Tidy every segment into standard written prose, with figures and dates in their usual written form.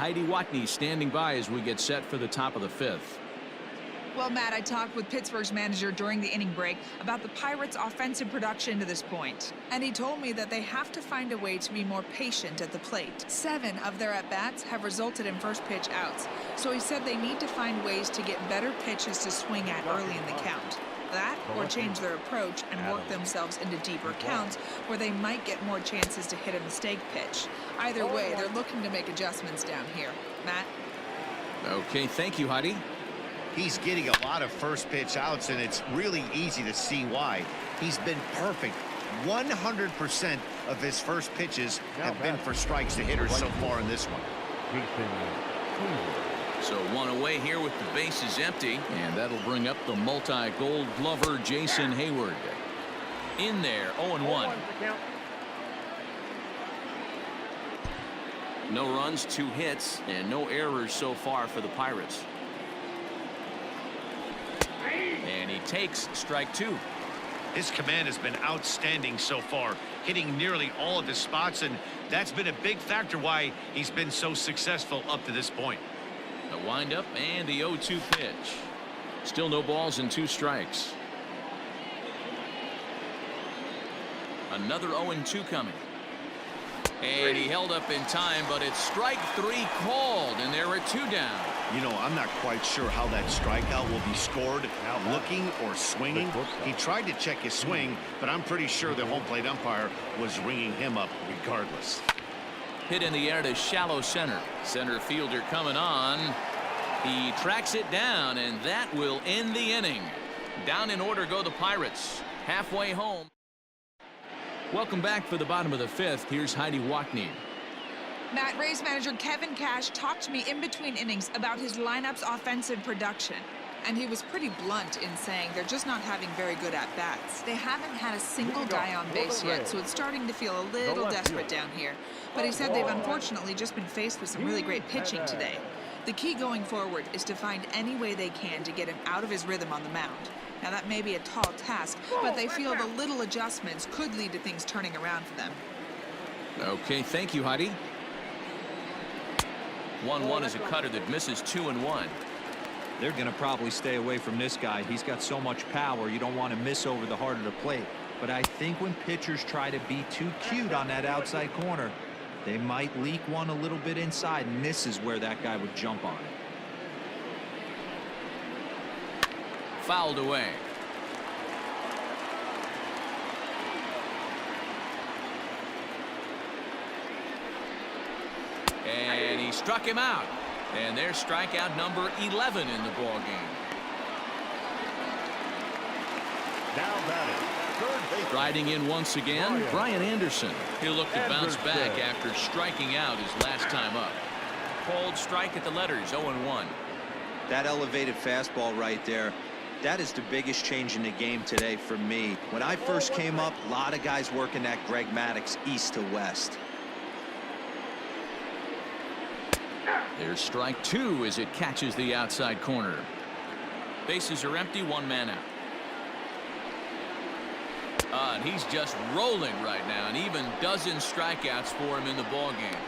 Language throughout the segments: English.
Heidi Watney standing by as we get set for the top of the fifth. Well, Matt, I talked with Pittsburgh's manager during the inning break about the Pirates' offensive production to this point. And he told me that they have to find a way to be more patient at the plate. 7 of their at-bats have resulted in first pitch outs. So he said they need to find ways to get better pitches to swing at early in the count. That or change their approach and work themselves into deeper counts where they might get more chances to hit a mistake pitch. Either way, they're looking to make adjustments down here. Matt? Okay, thank you, Heidi. He's getting a lot of first pitch outs, and it's really easy to see why. He's been perfect. 100% of his first pitches have been for strikes to hitters so far in this one. So 1 away here with the bases empty, and that'll bring up the multi-gold glover Jason Hayward. In there, 0-1. No runs, 2 hits, and no errors so far for the Pirates. And he takes strike 2. His command has been outstanding so far, hitting nearly all of his spots, and that's been a big factor why he's been so successful up to this point. The windup and the 0-2 pitch. Still no balls and 2 strikes. Another 0-2 coming. And he held up in time, but it's strike 3 called, and there are 2 down. You know, I'm not quite sure how that strikeout will be scored, looking or swinging. He tried to check his swing, but I'm pretty sure the home plate umpire was ringing him up regardless. Hit in the air to shallow center. Center fielder coming on. He tracks it down, and that will end the inning. Down in order go the Pirates. Halfway home. Welcome back for the bottom of the fifth. Here's Heidi Watney. Matt, Rays manager Kevin Cash talked to me in between innings about his lineup's offensive production. And he was pretty blunt in saying they're just not having very good at-bats. They haven't had a single guy on base yet, so it's starting to feel a little desperate down here. But he said they've unfortunately just been faced with some really great pitching today. The key going forward is to find any way they can to get him out of his rhythm on the mound. Now, that may be a tall task, but they feel the little adjustments could lead to things turning around for them. Okay, thank you, Heidi. 1-1 is a cutter that misses 2-1. They're going to probably stay away from this guy. He's got so much power. You don't want to miss over the heart of the plate. But I think when pitchers try to be too cute on that outside corner, they might leak one a little bit inside, and this is where that guy would jump on it. Fouled away. And he struck him out. And there's strikeout number 11 in the ball game. Now batting, third base. Riding in once again, Brian Anderson. He'll look to bounce back after striking out his last time up. Called strike at the letters, 0-1. That elevated fastball right there, that is the biggest change in the game today for me. When I first came up, a lot of guys working that Greg Maddux east to west. There's strike 2 as it catches the outside corner. Bases are empty, 1 man out. And he's just rolling right now, and even dozen strikeouts for him in the ball game.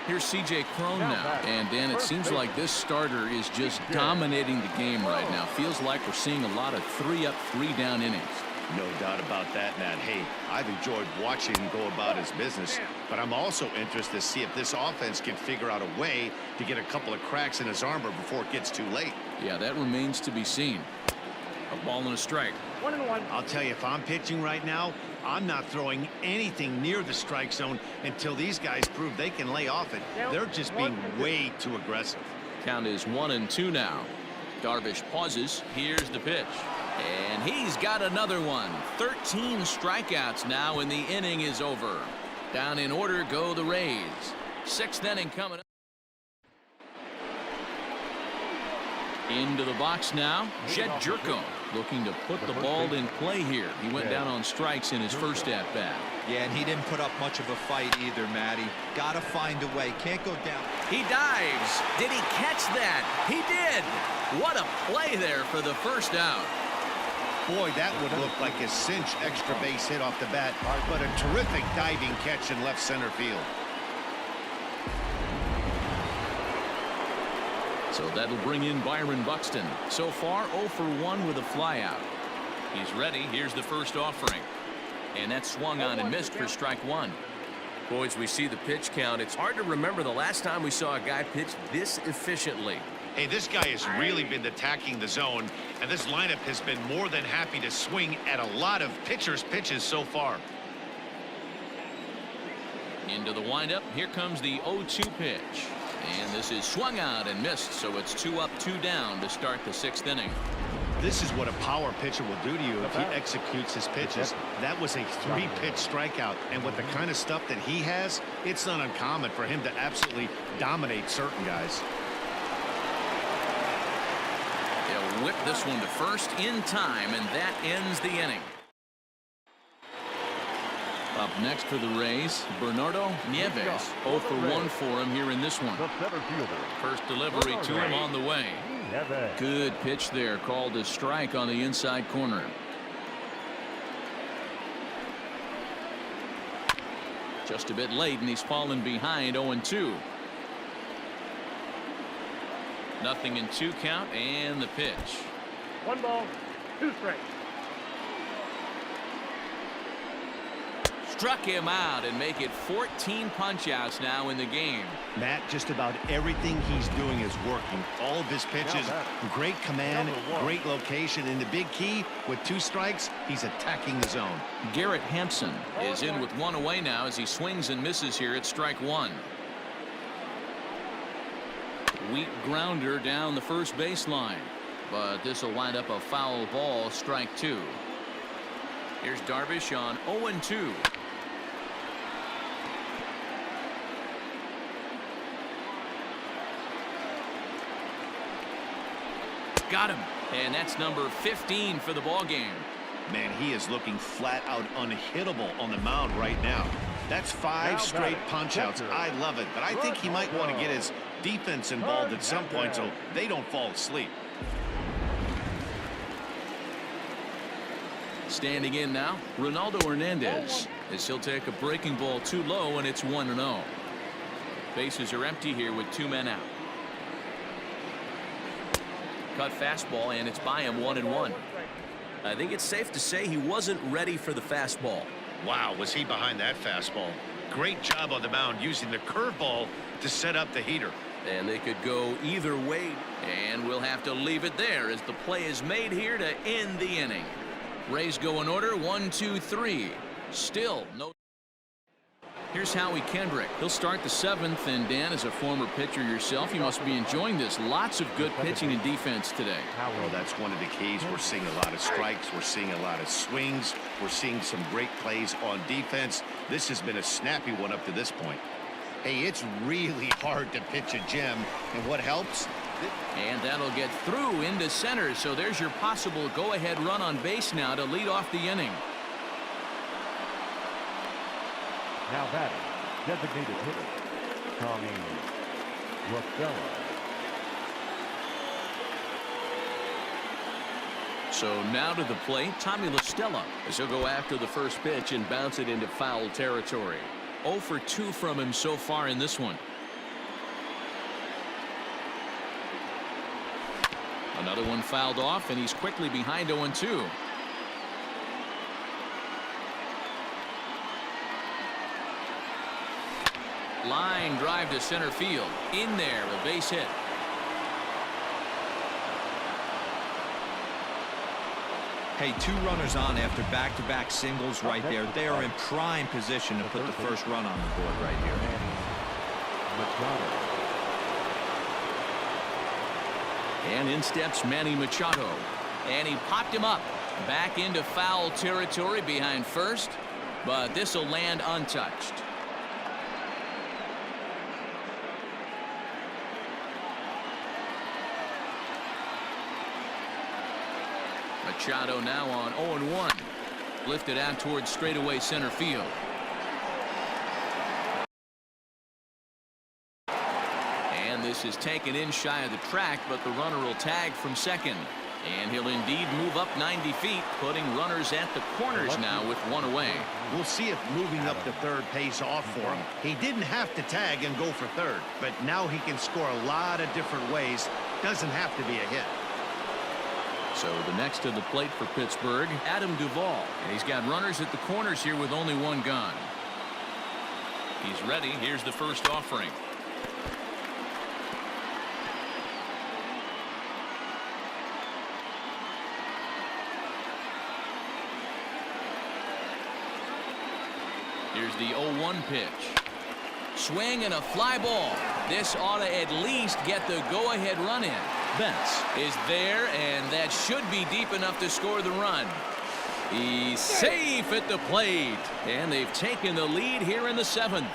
Here's C.J. Cron now, and Dan, it seems like this starter is just dominating the game right now. Feels like we're seeing a lot of 3-up, 3-down innings. No doubt about that, Matt. Hey, I've enjoyed watching him go about his business, but I'm also interested to see if this offense can figure out a way to get a couple of cracks in his armor before it gets too late. Yeah, that remains to be seen. A ball and a strike. 1-1. I'll tell you, if I'm pitching right now, I'm not throwing anything near the strike zone until these guys prove they can lay off it. They're just being way too aggressive. Count is 1-2 now. Darvish pauses. Here's the pitch. And he's got another one. 13 strikeouts now, and the inning is over. Down in order go the Rays. 6th inning coming up. Into the box now, Jed Jerko looking to put the ball in play here. He went down on strikes in his first at-bat. Yeah, and he didn't put up much of a fight either, Matty. Got to find a way. Can't go down. He dives. Did he catch that? He did. What a play there for the first out. Boy, that would look like a cinch extra base hit off the bat, but a terrific diving catch in left center field. So that'll bring in Byron Buxton. So far 0 for 1 with a flyout. He's ready. Here's the first offering. And that's swung on and missed for strike one. Boys, we see the pitch count. It's hard to remember the last time we saw a guy pitch this efficiently. Hey, this guy has really been attacking the zone, and this lineup has been more than happy to swing at a lot of pitchers' pitches so far. Into the windup. Here comes the 0-2 pitch. And this is swung out and missed, so it's 2 up, 2 down to start the 6th inning. This is what a power pitcher will do to you if he executes his pitches. That was a 3-pitch strikeout, and with the kind of stuff that he has, it's not uncommon for him to absolutely dominate certain guys. They'll whip this one to first in time, and that ends the inning. Up next for the Rays, Bernardo Nieves. 0 for 1 for him here in this one. The center fielder. First delivery to him on the way. Good pitch there, called a strike on the inside corner. Just a bit late, and he's fallen behind 0-2. Nothing in 2 count, and the pitch. 1 ball, 2 strikes. Struck him out and make it 14 punch-outs now in the game. Matt, just about everything he's doing is working. All of his pitches, great command, great location, and the big key, with 2 strikes, he's attacking the zone. Garrett Hampson is in with 1 away now as he swings and misses here at strike 1. Weak grounder down the first baseline, but this will wind up a foul ball, strike 2. Here's Darvish on 0-2. Got him, and that's number 15 for the ball game. Man, he is looking flat out unhittable on the mound right now. That's 5 straight punch-outs. I love it, but I think he might want to get his defense involved at some point so they don't fall asleep. Standing in now, Ronaldo Hernandez, as he'll take a breaking ball too low, and it's 1-0. Bases are empty here with 2 men out. Cut fastball, and it's by him 1-1. I think it's safe to say he wasn't ready for the fastball. Wow, was he behind that fastball. Great job on the mound using the curveball to set up the heater. And they could go either way, and we'll have to leave it there as the play is made here to end the inning. Rays go in order, 1, 2, 3. Still no. Here's Howie Kendrick. He'll start the 7th, and Dan, as a former pitcher yourself, you must be enjoying this. Lots of good pitching and defense today. Well, that's one of the keys. We're seeing a lot of strikes. We're seeing a lot of swings. We're seeing some great plays on defense. This has been a snappy one up to this point. Hey, it's really hard to pitch a gem, and what helps? And that'll get through into center, so there's your possible go-ahead run on base now to lead off the inning. Now batting, designated hitter, Tommy Rocella. So now to the plate, Tommy La Stella, as he'll go after the first pitch and bounce it into foul territory. 0 for 2 from him so far in this one. Another one fouled off, and he's quickly behind 0-2. Line drive to center field. In there, a base hit. Hey, 2 runners on after back-to-back singles right there. They are in prime position to put the first run on the board right here. And in steps Manny Machado. And he popped him up. Back into foul territory behind first. But this will land untouched. Machado now on 0-1. Lifted out towards straightaway center field. And this is taken in shy of the track, but the runner will tag from second. And he'll indeed move up 90 feet, putting runners at the corners now with 1 away. We'll see if moving up to third pays off for him. He didn't have to tag and go for third, but now he can score a lot of different ways Doesn't have to be a hit. So the next to the plate for Pittsburgh, Adam Duvall. And he's got runners at the corners here with only one gone. He's ready. Here's the first offering. Here's the 0-1 pitch. Swing and a fly ball. This ought to at least get the go-ahead run in. Bentz is there, and that should be deep enough to score the run. He's safe at the plate, and they've taken the lead here in the 7th.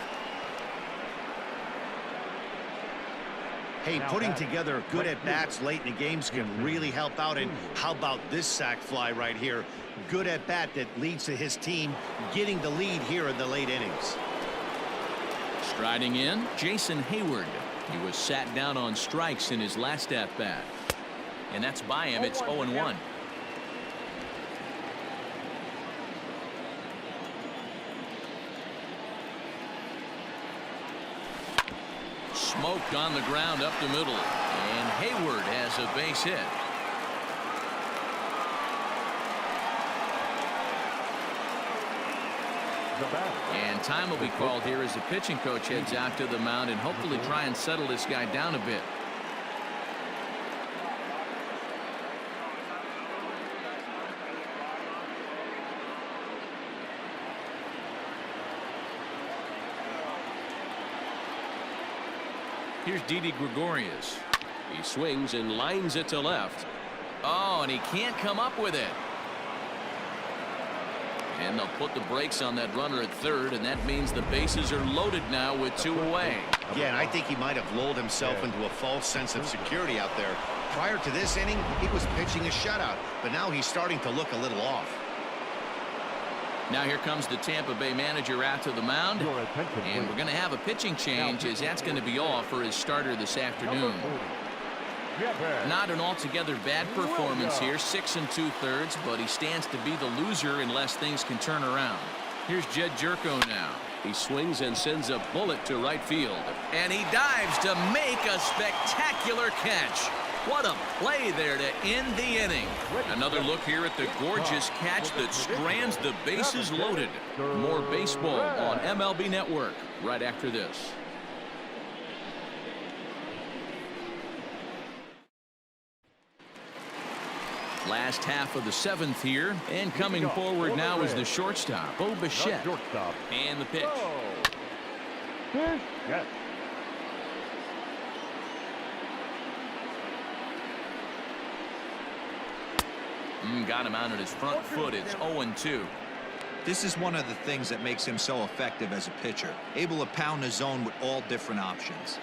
Hey, putting together good at-bats late in the games can really help out. And how about this sac fly right here? Good at-bat that leads to his team getting the lead here in the late innings. Striding in, Jason Hayward. He was sat down on strikes in his last at-bat. And that's by him. It's 0-1. Smoked on the ground up the middle. And Hayward has a base hit. And time will be called here as the pitching coach heads out to the mound and hopefully try and settle this guy down a bit. Here's Didi Gregorius. He swings and lines it to left. Oh, and he can't come up with it. And they'll put the brakes on that runner at third, and that means the bases are loaded now with 2 away. Yeah, and I think he might have lulled himself into a false sense of security out there. Prior to this inning, he was pitching a shutout, but now he's starting to look a little off. Now here comes the Tampa Bay manager out to the mound, and we're going to have a pitching change, as that's going to be all for his starter this afternoon. Not an altogether bad performance here, 6 2/3, but he stands to be the loser unless things can turn around. Here's Jed Jerko now. He swings and sends a bullet to right field, and he dives to make a spectacular catch. What a play there to end the inning. Another look here at the gorgeous catch that strands the bases loaded. More baseball on MLB Network right after this. Last half of the 7th here, and coming forward now is the shortstop, Bo Bichette. And the pitch. Yes. Got him out on his front foot. It's 0-2. This is one of the things that makes him so effective as a pitcher, able to pound the zone with all different options.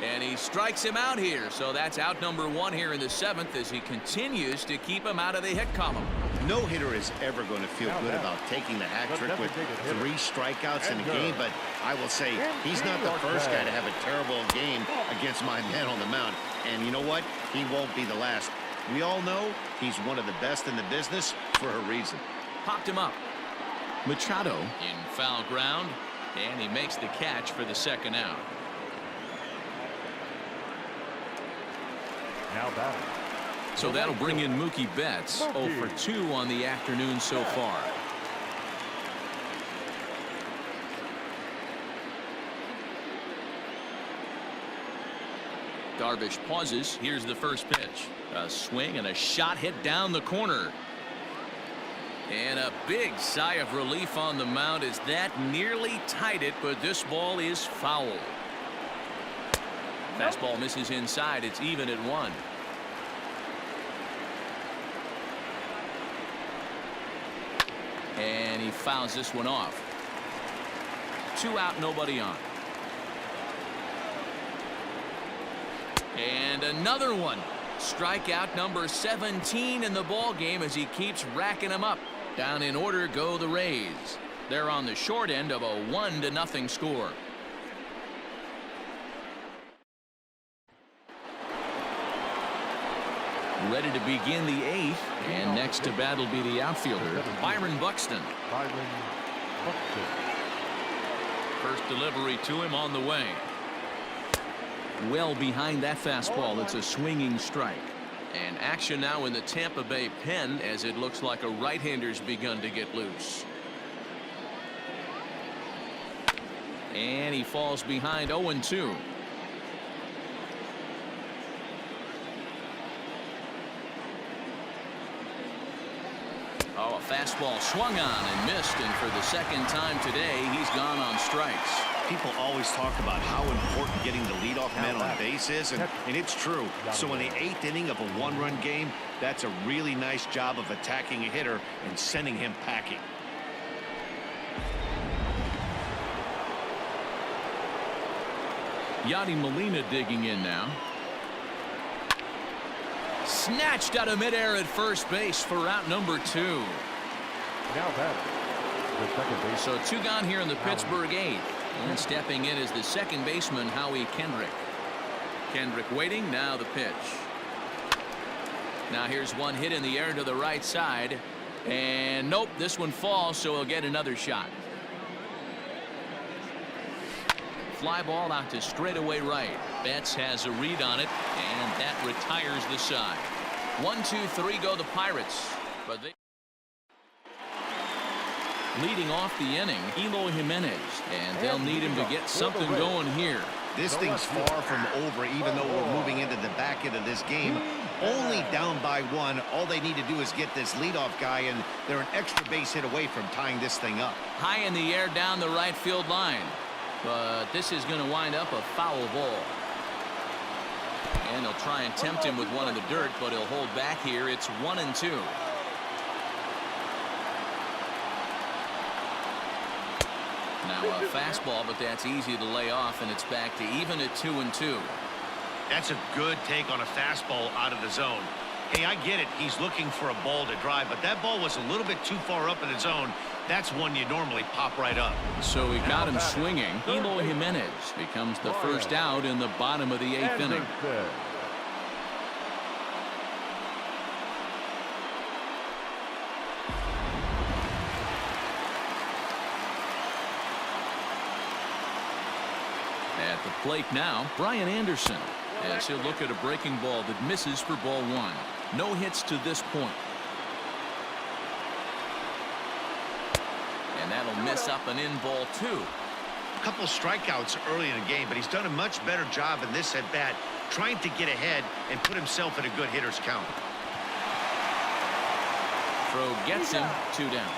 And he strikes him out here, so that's out number 1 here in the 7th as he continues to keep him out of the hit column. No hitter is ever going to feel good about taking the hat trick with 3 strikeouts in a game, but I will say he's not the first guy to have a terrible game against my man on the mound. And you know what? He won't be the last. We all know he's one of the best in the business for a reason. Popped him up. Machado in foul ground, and he makes the catch for the 2nd out. Now batting. So that'll bring in Mookie Betts, 0 for 2 on the afternoon so far. Darvish pauses. Here's the first pitch. A swing and a shot hit down the corner. And a big sigh of relief on the mound as that nearly tied it, but this ball is foul. Fastball misses inside. It's even at 1. And he fouls this one off. 2 out, nobody on. And another one. Strikeout number 17 in the ball game as he keeps racking them up. Down in order go the Rays. They're on the short end of a 1-0 score. Ready to begin the 8th, and next to bat will be the outfielder, Byron Buxton. First delivery to him on the way. well behind that fastball. It's a swinging strike. And action now in the Tampa Bay pen as it looks like a right-hander's begun to get loose. And he falls behind 0-2. Oh, a fastball swung on and missed, and for the second time today he's gone on strikes. People always talk about how important getting the leadoff man on base is, and it's true. So in the 8th inning of a one-run game, that's a really nice job of attacking a hitter and sending him packing. Yadi Molina digging in now. Snatched out of midair at first base for out number 2. Now batting, the second base. So 2 gone here in the Pittsburgh 8th. And stepping in is the second baseman, Howie Kendrick. Kendrick waiting. Now the pitch. Now here's one hit in the air to the right side. And nope, this one falls, so he'll get another shot. Fly ball out to straightaway right. Betts has a read on it, and that retires the side. 1-2-3 go the Pirates. But they leading off the inning, Eloy Jimenez, and they'll need him to get something going here. This thing's far from over, even though we're moving into the back end of this game. Only down by 1. All they need to do is get this leadoff guy, and they're an extra base hit away from tying this thing up. High in the air down the right field line. But this is going to wind up a foul ball. And they'll try and tempt him with one in the dirt, but he'll hold back here. It's 1-2. Now a fastball, but that's easy to lay off, and it's back to even at 2-2. That's a good take on a fastball out of the zone. Hey, I get it. He's looking for a ball to drive, but that ball was a little bit too far up in the zone. That's one you normally pop right up. So he got him swinging. Eloy Jimenez becomes the first out in the bottom of the 8th inning. At the plate now, Brian Anderson, as he'll look at a breaking ball that misses for ball 1. No hits to this point. And that'll miss up an in ball 2. A couple strikeouts early in the game, but he's done a much better job in this at bat, trying to get ahead and put himself in a good hitter's count. Throw gets him. 2 down.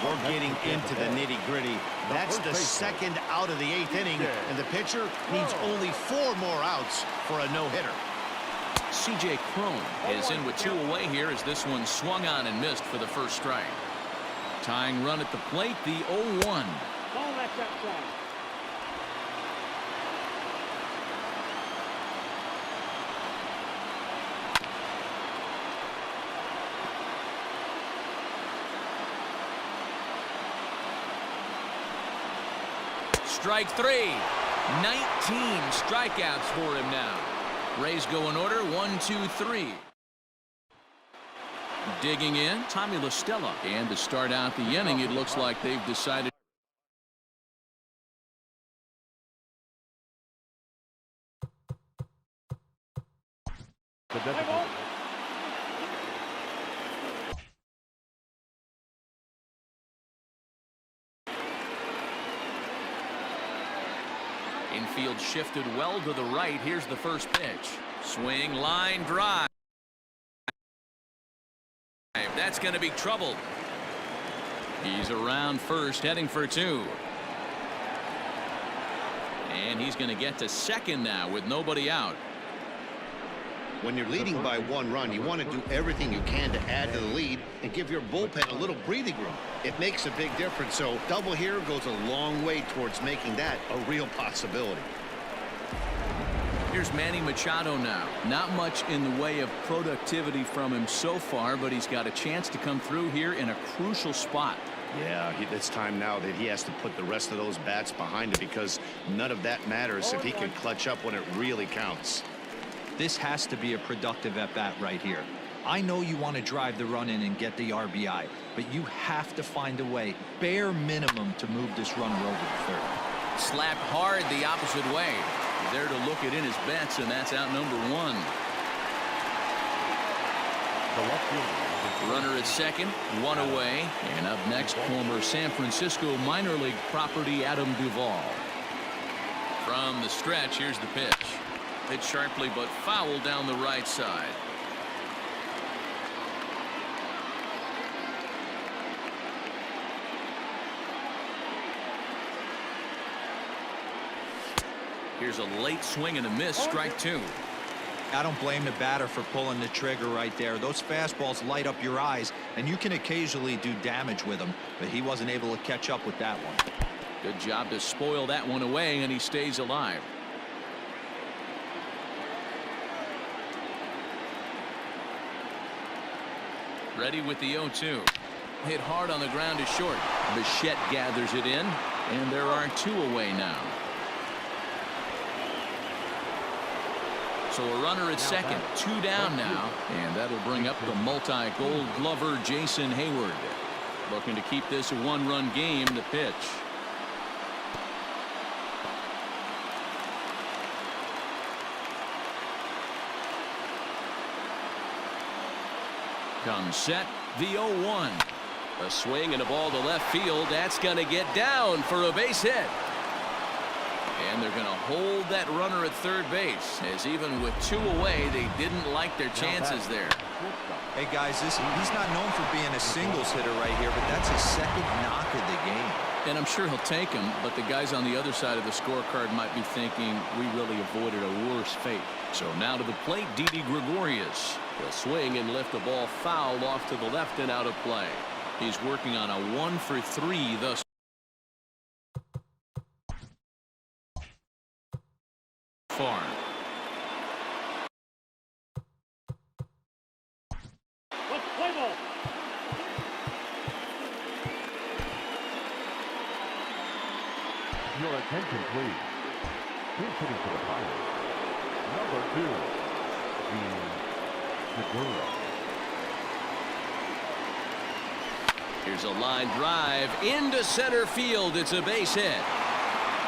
We're getting into the nitty-gritty. That's the second out of the 8th inning, and the pitcher needs only 4 more outs for a no-hitter. C.J. Cron is in with 2 away here as this one swung on and missed for the first strike. Tying run at the plate, the 0-1. Strike 3. 19 strikeouts for him now. Rays go in order. 1-2-3. Digging in, Tommy La Stella. And to start out the inning, it looks like they've decided. Infield shifted well to the right. Here's the first pitch. Swing, line drive. That's going to be trouble. He's around first, heading for 2. And he's going to get to second now with nobody out. When you're leading by 1 run, you want to do everything you can to add to the lead and give your bullpen a little breathing room. It makes a big difference, so double here goes a long way towards making that a real possibility. Here's Manny Machado now. Not much in the way of productivity from him so far, but he's got a chance to come through here in a crucial spot. Yeah, it's time now that he has to put the rest of those bats behind him, because none of that matters if he can clutch up when it really counts. This has to be a productive at bat right here. I know you want to drive the run in and get the RBI, but you have to find a way, bare minimum, to move this runner over to third. Slapped hard the opposite way. There to look it in his bets, and that's out number one. The left fielder. Runner at second, one away. And up next, former San Francisco minor league property Adam Duvall. From the stretch, here's the pitch. Hit sharply but foul down the right side. Here's a late swing and a miss, strike two. I don't blame the batter for pulling the trigger right there. Those fastballs light up your eyes, and you can occasionally do damage with them, but he wasn't able to catch up with that one. Good job to spoil that one away, and he stays alive. Ready with the 0-2. Hit hard on the ground to short. Bichette gathers it in, and there are two away now. So a runner at second, two down now, and that'll bring up the multi-gold glover Jason Hayward. Looking to keep this a one-run game. The pitch. Comes set, the 0-1. A swing and a ball to left field. That's going to get down for a base hit. And they're going to hold that runner at third base, as even with two away, they didn't like their chances there. Hey, guys, he's not known for being a singles hitter right here, but that's his second knock of the game. And I'm sure he'll take him, but the guys on the other side of the scorecard might be thinking we really avoided a worse fate. So now to the plate, Didi Gregorius. He'll swing and lift the ball foul off to the left and out of play. He's working on a 1-for-3 thus far. Your attention, please. He's hitting for the Pirates. Number 2, the Segura. Here's a line drive into center field. It's a base hit.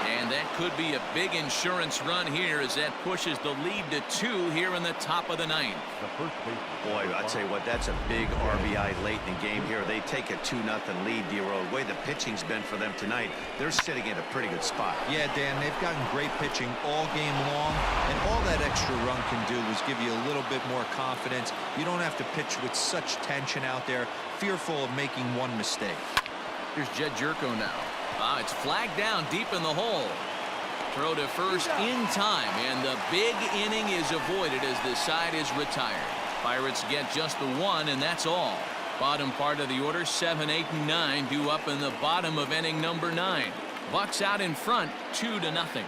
And that could be a big insurance run here as that pushes the lead to 2 here in the top of the ninth. The first baseman. Boy, I'll tell you what, that's a big RBI late in the game here. They take a 2-0 lead, D-Road. The way the pitching's been for them tonight, they're sitting in a pretty good spot. Yeah, Dan, they've gotten great pitching all game long, and all that extra run can do is give you a little bit more confidence. You don't have to pitch with such tension out there, fearful of making one mistake. Here's Jed Jerko now. It's flagged down deep in the hole. Throw to first in time, and the big inning is avoided as the side is retired. Pirates get just the 1, and that's all. Bottom part of the order, 7, 8, and 9 due up in the bottom of inning number 9. Bucks out in front, 2-0.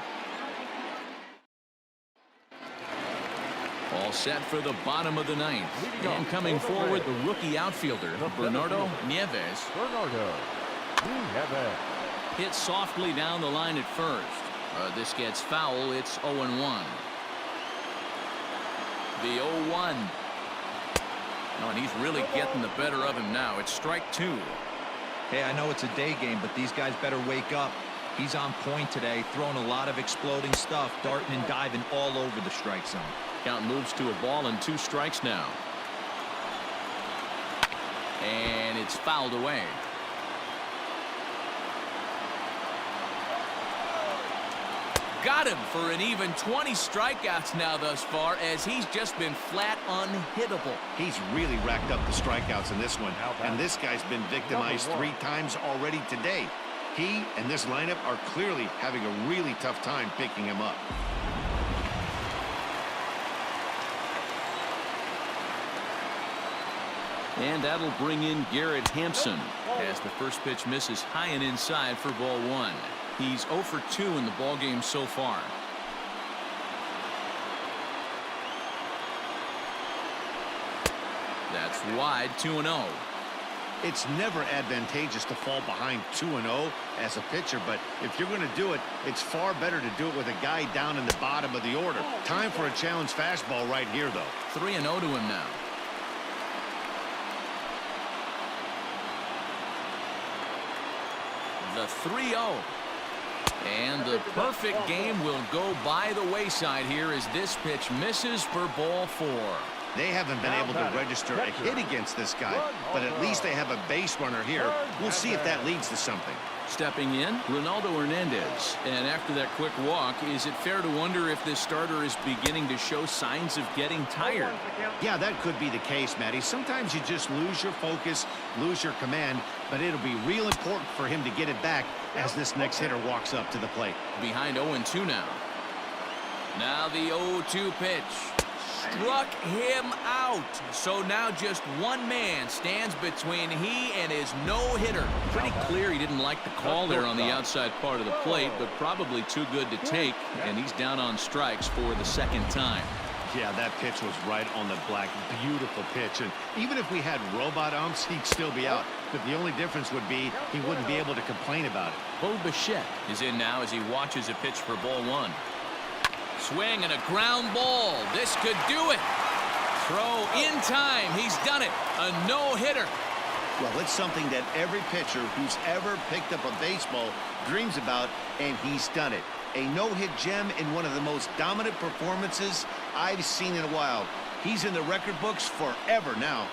All set for the bottom of the ninth. And coming forward, the rookie outfielder, Bernardo Nieves. Hit softly down the line at first. This gets foul. It's 0-1. The 0-1. Oh, and he's really getting the better of him now. It's strike 2. Hey, I know it's a day game, but these guys better wake up. He's on point today, throwing a lot of exploding stuff, darting and diving all over the strike zone. Count moves to a ball and 2 strikes now. And it's fouled away. Got him for an even 20 strikeouts now thus far, as he's just been flat unhittable. He's really racked up the strikeouts in this one, and this guy's been victimized 3 times already today. He and this lineup are clearly having a really tough time picking him up. And that'll bring in Garrett Hampson as the first pitch misses high and inside for ball 1. He's 0 for 2 in the ballgame so far. That's wide, 2-0. It's never advantageous to fall behind 2-0 as a pitcher, but if you're going to do it, it's far better to do it with a guy down in the bottom of the order. Time for a challenge fastball right here, though. 3-0 to him now. the 3-0. And the perfect game will go by the wayside here as this pitch misses for ball 4. They haven't been able to register a hit against this guy, but at least they have a base runner here. We'll see if that leads to something. Stepping in, Ronaldo Hernandez. And after that quick walk, is it fair to wonder if this starter is beginning to show signs of getting tired? Yeah, that could be the case, Matty. Sometimes you just lose your focus, lose your command, but it'll be real important for him to get it back as this next hitter walks up to the plate. Behind 0-2 now. Now the 0-2 pitch. Struck him out. So now just one man stands between he and his no-hitter. Pretty clear he didn't like the call there on the outside part of the plate, but probably too good to take, and he's down on strikes for the second time. Yeah, that pitch was right on the black. Beautiful pitch. And even if we had robot umps, he'd still be out. But the only difference would be he wouldn't be able to complain about it. Bo Bichette is in now as he watches a pitch for ball 1. Swing and a ground ball. This could do it. Throw in time. He's done it. A no-hitter. Well, it's something that every pitcher who's ever picked up a baseball dreams about, and he's done it. A no-hit gem in one of the most dominant performances I've seen in a while. He's in the record books forever now.